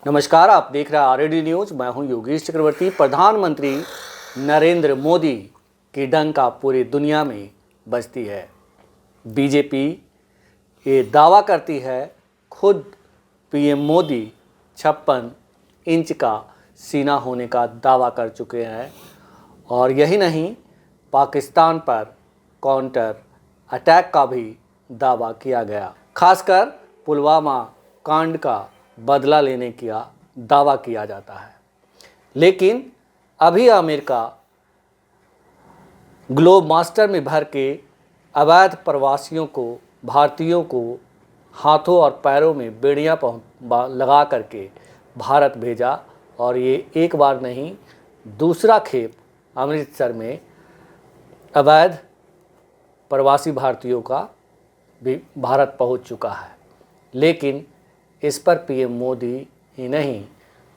नमस्कार, आप देख रहे हैं आरएडी न्यूज। मैं हूं योगेश चक्रवर्ती। प्रधानमंत्री नरेंद्र मोदी की डंका पूरी दुनिया में बजती है। बीजेपी ये दावा करती है, खुद पीएम मोदी 56 इंच का सीना होने का दावा कर चुके हैं। और यही नहीं, पाकिस्तान पर काउंटर अटैक का भी दावा किया गया। खासकर पुलवामा कांड का बदला लेने का दावा किया जाता है। लेकिन अभी अमेरिका ग्लोब मास्टर में भर के अवैध प्रवासियों को, भारतीयों को हाथों और पैरों में बेड़ियां लगा करके भारत भेजा। और ये एक बार नहीं, दूसरा खेप अमृतसर में अवैध प्रवासी भारतीयों का भी भारत पहुंच चुका है। लेकिन इस पर पीएम मोदी ही नहीं,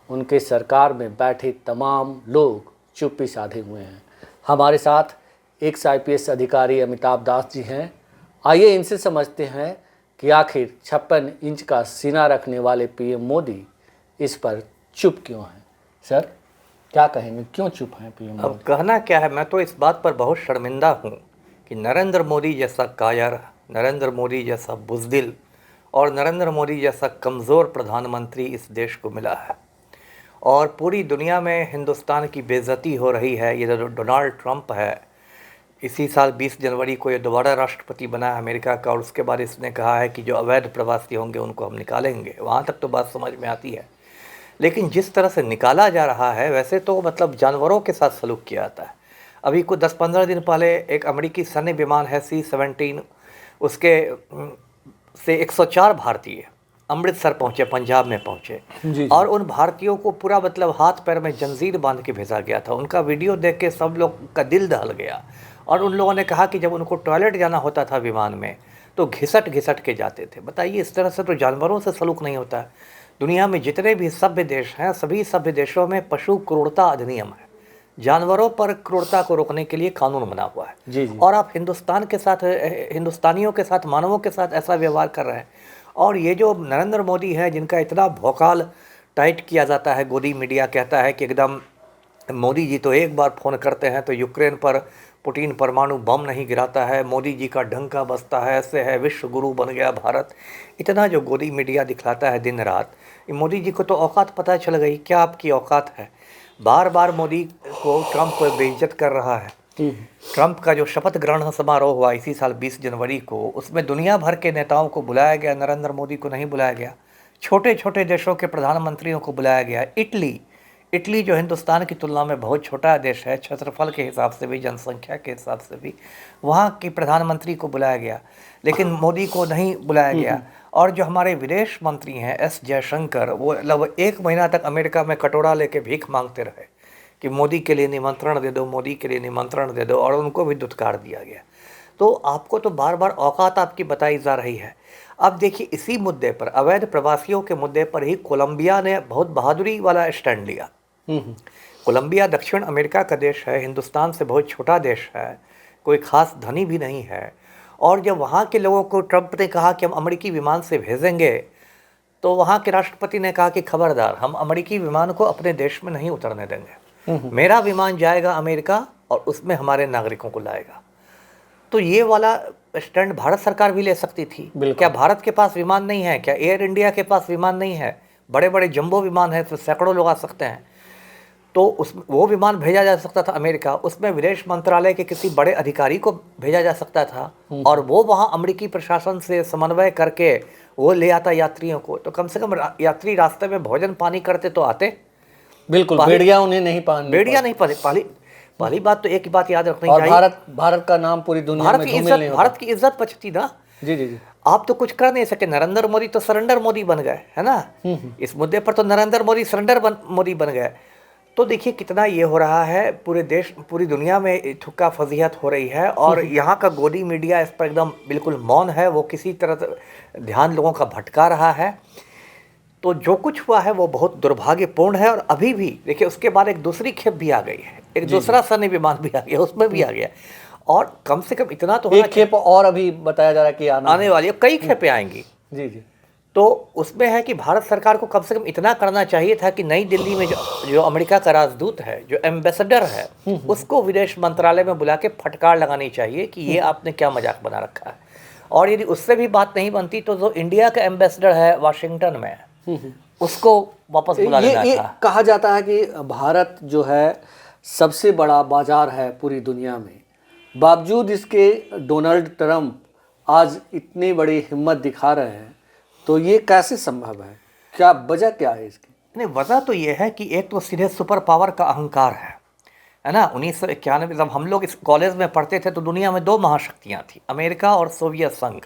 उनके सरकार में बैठे तमाम लोग चुप्पी साधे हुए हैं। हमारे साथ एक आईपीएस अधिकारी अमिताभ दास जी हैं। आइए इनसे समझते हैं कि आखिर 56 इंच का सीना रखने वाले पीएम मोदी इस पर चुप क्यों हैं। सर, क्या कहेंगे, क्यों चुप हैं पीएम मोदी? अब कहना क्या है, मैं तो इस बात पर बहुत शर्मिंदा हूँ कि नरेंद्र मोदी जैसा कायर, नरेंद्र मोदी जैसा बुज़दिल और नरेंद्र मोदी जैसा कमज़ोर प्रधानमंत्री इस देश को मिला है। और पूरी दुनिया में हिंदुस्तान की बेइज्जती हो रही है। ये जो डोनाल्ड ट्रंप है, इसी साल 20 जनवरी को ये दोबारा राष्ट्रपति बना है अमेरिका का, और उसके बाद इसने कहा है कि जो अवैध प्रवासी होंगे उनको हम निकालेंगे। वहाँ तक तो बात समझ में आती है। लेकिन जिस तरह से निकाला जा रहा है, वैसे तो मतलब जानवरों के साथ सलूक किया जाता है। अभी कुछ 10-15 दिन पहले एक अमेरिकी सैन्य विमान है C-17, उसके से 104 भारतीय अमृतसर पहुँचे, पंजाब में पहुँचे। और उन भारतीयों को पूरा मतलब हाथ पैर में जंजीर बांध के भेजा गया था। उनका वीडियो देख के सब लोग का दिल दहल गया। और उन लोगों ने कहा कि जब उनको टॉयलेट जाना होता था विमान में तो घिसट घिसट के जाते थे। बताइए, इस तरह से तो जानवरों से सलूक नहीं होता है। दुनिया में जितने भी सभ्य देश हैं, सभी सभ्य देशों में पशु क्रूरता अधिनियम है। जानवरों पर क्रूरता को रोकने के लिए कानून बना हुआ है। जी। और आप हिंदुस्तान के साथ, हिंदुस्तानियों के साथ, मानवों के साथ ऐसा व्यवहार कर रहे हैं। और ये जो नरेंद्र मोदी है, जिनका इतना भौकाल टाइट किया जाता है, गोदी मीडिया कहता है कि एकदम मोदी जी तो एक बार फ़ोन करते हैं तो यूक्रेन पर पुतिन परमाणु बम नहीं गिराता है, मोदी जी का डंका बजता है, ऐसे है, विश्व गुरु बन गया भारत। इतना जो गोदी मीडिया दिखलाता है दिन रात, मोदी जी को तो औकात पता चल गई। क्या आपकी औकात है? बार बार मोदी को ट्रंप बेइज्जत कर रहा है। ट्रंप का जो शपथ ग्रहण समारोह हुआ इसी साल 20 जनवरी को, उसमें दुनिया भर के नेताओं को बुलाया गया, नरेंद्र मोदी को नहीं बुलाया गया। छोटे छोटे देशों के प्रधानमंत्रियों को बुलाया गया। इटली जो हिंदुस्तान की तुलना में बहुत छोटा देश है, क्षेत्रफल के हिसाब से भी, जनसंख्या के हिसाब से भी, वहाँ के प्रधानमंत्री को बुलाया गया, लेकिन मोदी को नहीं बुलाया गया। और जो हमारे विदेश मंत्री हैं एस जयशंकर, वो लगभग 1 महीना तक अमेरिका में कटोरा लेके भीख मांगते रहे कि मोदी के लिए निमंत्रण दे दो, मोदी के लिए निमंत्रण दे दो, और उनको भी दुत्कार दिया गया। तो आपको तो बार बार औकात आपकी बताई जा रही है। अब देखिए, इसी मुद्दे पर, अवैध प्रवासियों के मुद्दे पर ही कोलंबिया ने बहुत बहादुरी वाला स्टैंड लिया। कोलंबिया दक्षिण अमेरिका का देश है, हिंदुस्तान से बहुत छोटा देश है, कोई ख़ास धनी भी नहीं है। और जब वहाँ के लोगों को ट्रंप ने कहा कि हम अमेरिकी विमान से भेजेंगे, तो वहाँ के राष्ट्रपति ने कहा कि खबरदार, हम अमेरिकी विमान को अपने देश में नहीं उतरने देंगे। मेरा विमान जाएगा अमेरिका और उसमें हमारे नागरिकों को लाएगा। तो ये वाला स्टैंड भारत सरकार भी ले सकती थी। क्या भारत के पास विमान नहीं है? क्या एयर इंडिया के पास विमान नहीं है? बड़े बड़े जंबो विमान है, तो सैकड़ों लोग आ सकते हैं। तो वो विमान भेजा जा सकता था अमेरिका, उसमें विदेश मंत्रालय के किसी बड़े अधिकारी को भेजा जा सकता था, और वो वहाँ अमेरिकी प्रशासन से समन्वय करके वो ले आता यात्रियों को। तो कम से कम यात्री रास्ते में भोजन पानी करते तो आते। बिल्कुल, बेड़ियां उन्हें नहीं पहली बात तो एक ही बात याद रखनी चाहिए, भारत का नाम पूरी दुनिया में धूमिल नहीं होता। भारत की इज्जत बचती ना। जी। आप तो कुछ कर नहीं सके। नरेंद्र मोदी तो सरेंडर मोदी बन गए, है ना। इस मुद्दे पर तो नरेंद्र मोदी सरेंडर मोदी बन गए। तो देखिए कितना ये हो रहा है, पूरे देश, पूरी दुनिया में थुक्का फजीहत हो रही है। और यहाँ का गोदी मीडिया इस पर एकदम बिल्कुल मौन है। वो किसी तरह ध्यान लोगों का भटका रहा है। तो जो कुछ हुआ है वो बहुत दुर्भाग्यपूर्ण है। और अभी भी देखिए, उसके बाद एक दूसरी खेप भी आ गई है, एक दूसरा सैन्य विमान भी आ गया, उसमें भी आ गया। और कम से कम इतना तो एक खेप और अभी बताया जा रहा है कि आने वाली है, कई खेपें आएंगी। जी। तो उसमें है कि भारत सरकार को कम से कम इतना करना चाहिए था कि नई दिल्ली में जो अमेरिका का राजदूत है, जो एम्बेसडर है, उसको विदेश मंत्रालय में बुला के फटकार लगानी चाहिए कि ये आपने क्या मजाक बना रखा है। और यदि उससे भी बात नहीं बनती तो जो इंडिया का एम्बेसडर है वाशिंगटन में, उसको वापस बुला लेना ये था। कहा जाता है कि भारत जो है सबसे बड़ा बाजार है पूरी दुनिया में, बावजूद इसके डोनाल्ड ट्रंप आज इतनी बड़ी हिम्मत दिखा रहे हैं, तो ये कैसे संभव है? क्या वजह क्या है इसकी? नहीं, वजह तो ये है कि एक तो सीधे सुपर पावर का अहंकार है ना। 1991 जब हम लोग इस कॉलेज में पढ़ते थे तो दुनिया में 2 महाशक्तियाँ थी, अमेरिका और सोवियत संघ।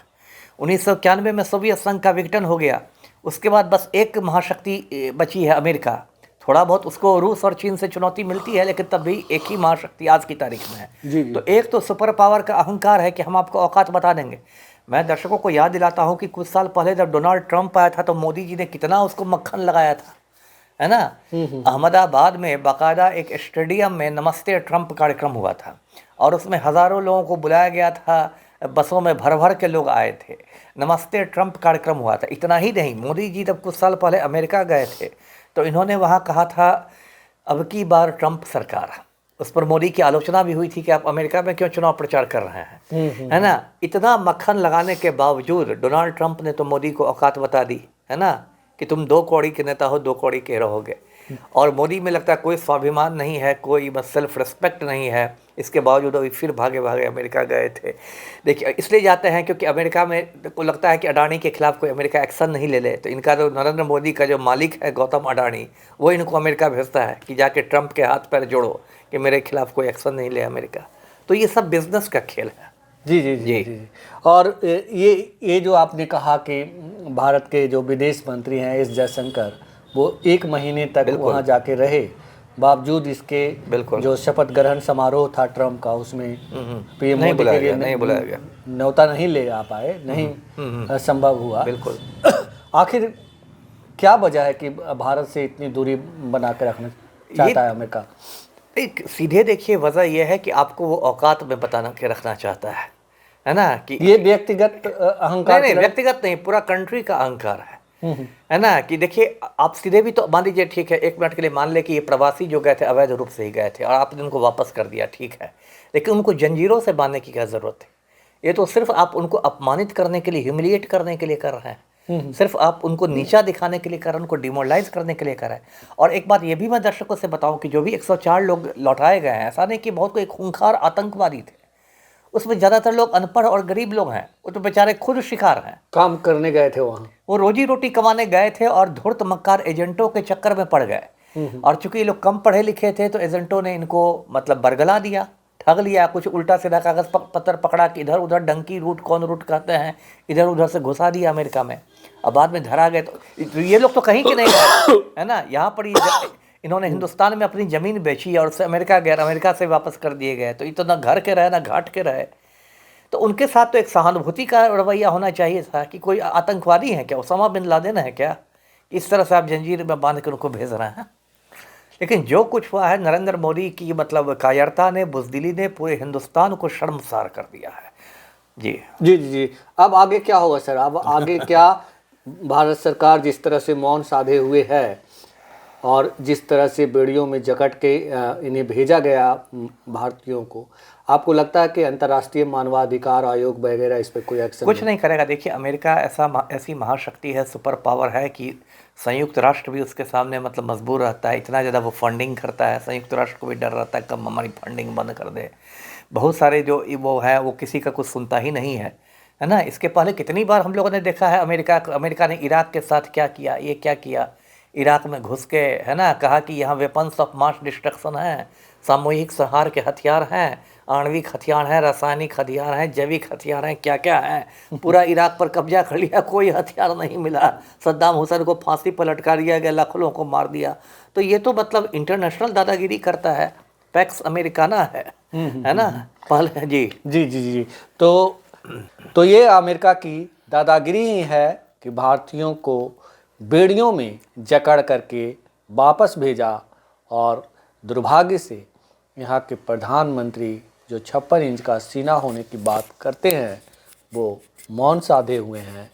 1991 में सोवियत संघ का विघटन हो गया, उसके बाद बस एक महाशक्ति बची है, अमेरिका। थोड़ा बहुत उसको रूस और चीन से चुनौती मिलती है, लेकिन तब भी एक ही महाशक्ति आज की तारीख में है। जी। तो एक तो सुपर पावर का अहंकार है कि हम आपको औकात बता देंगे। मैं दर्शकों को याद दिलाता हूं कि कुछ साल पहले जब डोनाल्ड ट्रंप आया था तो मोदी जी ने कितना उसको मक्खन लगाया था, है ना। अहमदाबाद में बाकायदा एक स्टेडियम में नमस्ते ट्रंप कार्यक्रम हुआ था और उसमें हज़ारों लोगों को बुलाया गया था, बसों में भर भर के लोग आए थे, नमस्ते ट्रंप कार्यक्रम हुआ था। इतना ही नहीं, मोदी जी जब कुछ साल पहले अमेरिका गए थे तो इन्होंने वहाँ कहा था अब की बार ट्रंप सरकार। उस पर मोदी की आलोचना भी हुई थी कि आप अमेरिका में क्यों चुनाव प्रचार कर रहे हैं, है ना। इतना मक्खन लगाने के बावजूद डोनाल्ड ट्रंप ने तो मोदी को औकात बता दी, है ना, कि तुम 2 कौड़ी के नेता हो, 2 कौड़ी के रहोगे। और मोदी में लगता है कोई स्वाभिमान नहीं है, कोई बस सेल्फ रिस्पेक्ट नहीं है। इसके बावजूद अभी फिर भागे भागे अमेरिका गए थे। देखिए, इसलिए जाते हैं क्योंकि अमेरिका में को लगता है कि अडानी के खिलाफ कोई अमेरिका एक्शन नहीं ले ले, तो इनका जो नरेंद्र मोदी का जो मालिक है गौतम अडानी, वो इनको अमेरिका भेजता है कि जाके ट्रंप के हाथ पैर जोड़ो कि मेरे खिलाफ कोई एक्शन नहीं ले अमेरिका। तो ये सब बिजनेस का खेल है। जी जी जी जी। और ये जो आपने कहा कि भारत के जो विदेश मंत्री हैं एस जयशंकर, वो 1 महीने तक वहाँ जाके रहे, बावजूद इसके जो शपथ ग्रहण समारोह था ट्रंप का, उसमें पीएम मोदी के लिए नहीं बुलाया गया, न्योता नहीं ले आ पाए, नहीं संभव हुआ। बिल्कुल। आखिर क्या वजह है कि भारत से इतनी दूरी बना के रखना चाहता है अमेरिका? एक सीधे देखिए, वजह यह है कि आपको वो औकात में बता के रखना चाहता है ना, कि ये व्यक्तिगत अहंकार नहीं, व्यक्तिगत नहीं, पूरा कंट्री का अहंकार है ना। कि देखिए, आप सीधे भी तो मान लीजिए, ठीक है, 1 मिनट के लिए मान ले कि ये प्रवासी जो गए थे अवैध रूप से ही गए थे और आपने उनको वापस कर दिया, ठीक है, लेकिन उनको जंजीरों से बांधने की क्या ज़रूरत है? ये तो सिर्फ आप उनको अपमानित करने के लिए, ह्यूमिलिएट करने के लिए कर रहे हैं, सिर्फ आप उनको नीचा दिखाने के लिए कर रहे हैं, उनको डिमोरलाइज करने के लिए कर रहे हैं। और एक बात ये भी मैं दर्शकों से बताऊं कि जो भी 104 लोग लौटाए गए हैं, ऐसा नहीं कि बहुत कोई खूंखार आतंकवादी थे, उसमें ज़्यादातर लोग अनपढ़ और गरीब लोग हैं। वो तो बेचारे खुद शिकार हैं, काम करने गए थे वहाँ, वो रोजी रोटी कमाने गए थे और धूर्त मक्कार एजेंटों के चक्कर में पड़ गए। और चूंकि ये लोग कम पढ़े लिखे थे तो एजेंटों ने इनको मतलब बरगला दिया, ठग लिया, कुछ उल्टा सीधा कागज़ पत्र पकड़ा कि इधर उधर डंकी रूट, कौन रूट कहते हैं, इधर उधर से घुसा दिया अमेरिका में। अब बाद में धरा गए तो ये लोग तो कहीं के नहीं गए, है ना। यहाँ पर इन्होंने हिंदुस्तान में अपनी ज़मीन बेची और उससे अमेरिका गए, अमेरिका से वापस कर दिए गए। तो ये तो ना घर के रहे ना घाट के रहे। तो उनके साथ तो एक सहानुभूति का रवैया होना चाहिए था कि कोई आतंकवादी है क्या, उसामा बिन लादेन है क्या, इस तरह से आप जंजीर में बांध कर उनको भेज रहे हैं। लेकिन जो कुछ हुआ है, नरेंद्र मोदी की मतलब कायरता ने, बुज़दिली ने पूरे हिंदुस्तान को शर्मसार कर दिया है। जी जी जी जी। अब आगे क्या होगा सर? अब आगे क्या? भारत सरकार जिस तरह से मौन साधे हुए है और जिस तरह से बेड़ियों में जकट के इन्हें भेजा गया भारतीयों को, आपको लगता है कि अंतर्राष्ट्रीय मानवाधिकार आयोग वगैरह इस पर कोई एक्शन कुछ नहीं करेगा? देखिए, अमेरिका ऐसी महाशक्ति है, सुपर पावर है कि संयुक्त राष्ट्र भी उसके सामने मतलब मजबूर रहता है। इतना ज़्यादा वो फंडिंग करता है, संयुक्त राष्ट्र को भी डर रहता है कब हमारी फंडिंग बंद कर दे। बहुत सारे जो वो है वो किसी का कुछ सुनता ही नहीं है ना। इसके पहले कितनी बार हम लोगों ने देखा है अमेरिका ने इराक के साथ क्या किया, ये क्या किया, इराक में घुस के, है ना, कहा कि यहाँ वेपन्स ऑफ मास डिस्ट्रक्शन है, सामूहिक संहार के हथियार हैं, आणविक हथियार हैं, रासायनिक हथियार हैं, जैविक हथियार हैं, क्या क्या हैं। पूरा इराक पर कब्जा कर लिया, कोई हथियार नहीं मिला। सद्दाम हुसैन को फांसी पर लटका दिया गया, लाखों लोगों को मार दिया। तो ये तो मतलब इंटरनेशनल दादागिरी करता है, पैक्स अमेरिकाना है ना पहले। जी जी जी जी। तो ये अमेरिका की दादागिरी ही है कि भारतीयों को बेड़ियों में जकड़ करके वापस भेजा और दुर्भाग्य से यहाँ के प्रधानमंत्री जो 56 इंच का सीना होने की बात करते हैं वो मौन साधे हुए हैं।